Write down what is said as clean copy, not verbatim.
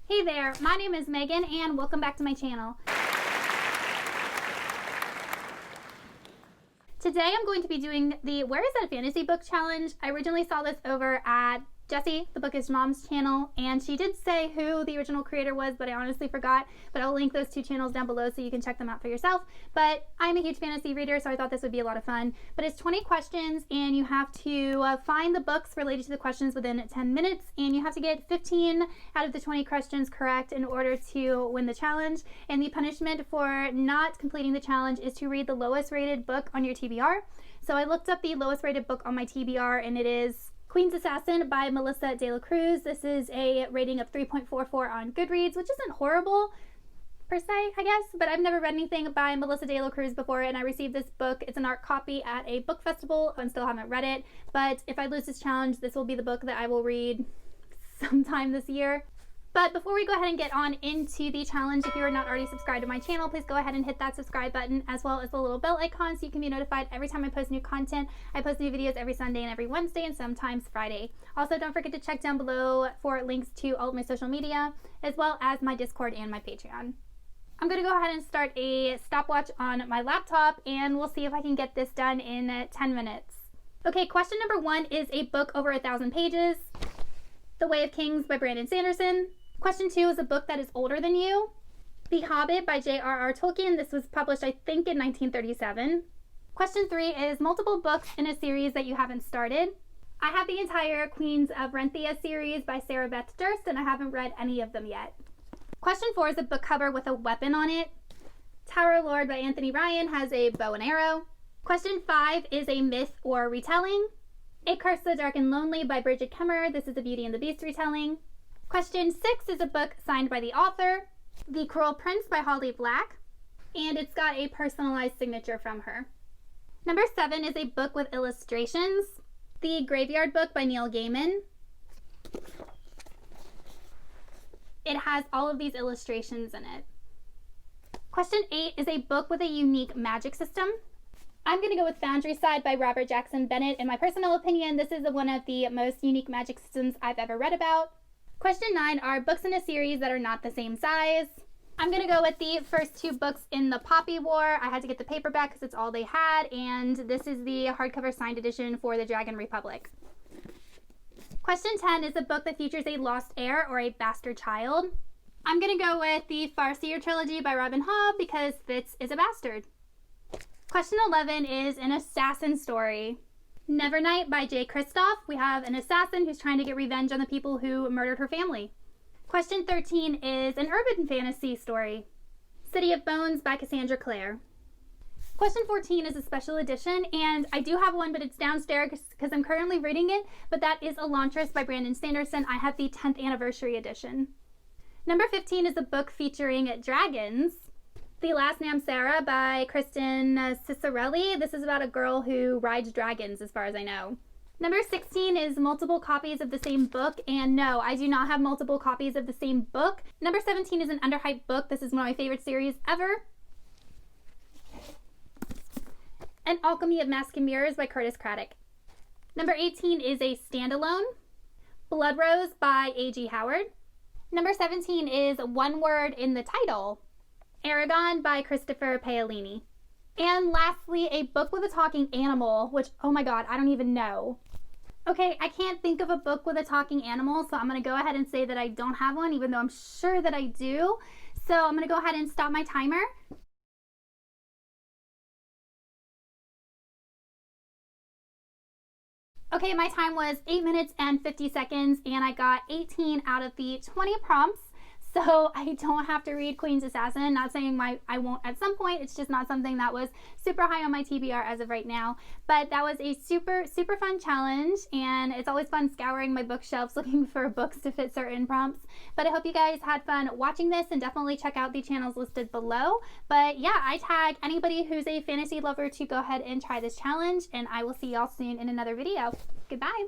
Hey there, my name is Megan and welcome back to my channel. Today I'm going to be doing the Where Is That Fantasy Book Challenge. I originally saw this over at Jessie, the Bookish Mom's channel, and she did say who the original creator was, but I honestly forgot. But I'll link those two channels down below so you can check them out for yourself. But I'm a huge fantasy reader, so I thought this would be a lot of fun. But it's 20 questions, and you have to find the books related to the questions within 10 minutes, and you have to get 15 out of the 20 questions correct in order to win the challenge. And the punishment for not completing the challenge is to read the lowest rated book on your TBR. So I looked up the lowest rated book on my TBR, and it is Queen's Assassin by Melissa De La Cruz. This is a rating of 3.44 on Goodreads, which isn't horrible per se, I guess, but I've never read anything by Melissa De La Cruz before, and I received this book. It's an art copy at a book festival and still haven't read it, but if I lose this challenge, this will be the book that I will read sometime this year. But before we go ahead and get on into the challenge, if you are not already subscribed to my channel, please go ahead and hit that subscribe button as well as the little bell icon so you can be notified every time I post new content. I post new videos every Sunday and every Wednesday and sometimes Friday. Also, don't forget to check down below for links to all of my social media as well as my Discord and my Patreon. I'm going to go ahead and start a stopwatch on my laptop and we'll see if I can get this done in 10 minutes. Okay, question number 1 is a book over 1,000 pages. The Way of Kings by Brandon Sanderson. Question 2 is a book that is older than you. The Hobbit by J.R.R. Tolkien. This was published, I think, in 1937. Question 3 is multiple books in a series that you haven't started. I have the entire Queens of Renthia series by Sarah Beth Durst, and I haven't read any of them yet. Question 4 is a book cover with a weapon on it. Tower Lord by Anthony Ryan has a bow and arrow. Question 5 is a myth or retelling. A Curse the Dark and Lonely by Bridget Kemmer. This is a Beauty and the Beast retelling. Question 6 is a book signed by the author. The Cruel Prince by Holly Black. And it's got a personalized signature from her. Number 7 is a book with illustrations. The Graveyard Book by Neil Gaiman. It has all of these illustrations in it. Question 8 is a book with a unique magic system. I'm going to go with Foundryside by Robert Jackson Bennett. In my personal opinion, this is one of the most unique magic systems I've ever read about. Question 9 are books in a series that are not the same size. I'm going to go with the first 2 books in the Poppy War. I had to get the paperback because it's all they had, and this is the hardcover signed edition for the Dragon Republic. Question 10 is a book that features a lost heir or a bastard child. I'm going to go with the Farseer trilogy by Robin Hobb because Fitz is a bastard. Question 11 is an assassin story. Nevernight by Jay Kristoff. We have an assassin who's trying to get revenge on the people who murdered her family. Question 13 is an urban fantasy story. City of Bones by Cassandra Clare. Question 14 is a special edition, and I do have one, but it's downstairs because I'm currently reading it, but that is Elantris by Brandon Sanderson. I have the 10th anniversary edition. Number 15 is a book featuring dragons. The Last Namsara by Kristen Cicerelli. This is about a girl who rides dragons, as far as I know. Number 16 is multiple copies of the same book, and no, I do not have multiple copies of the same book. Number 17 is an underhyped book. This is one of my favorite series ever. An Alchemy of Mask and Mirrors by Curtis Craddock. Number 18 is a Standalone. Blood Rose by A.G. Howard. Number 17 is one word in the title. Aragon by Christopher Paolini. And lastly, a book with a talking animal, which, oh my god, I don't even know. Okay, I can't think of a book with a talking animal, so I'm going to go ahead and say that I don't have one, even though I'm sure that I do. So I'm going to go ahead and stop my timer. Okay, my time was 8 minutes and 50 seconds, and I got 18 out of the 20 prompts. So I don't have to read Queen's Assassin. Not saying I won't at some point. It's just not something that was super high on my TBR as of right now. But that was a super fun challenge, and it's always fun scouring my bookshelves looking for books to fit certain prompts. But I hope you guys had fun watching this, and definitely check out the channels listed below. But yeah, I tag anybody who's a fantasy lover to go ahead and try this challenge, and I will see y'all soon in another video. Goodbye.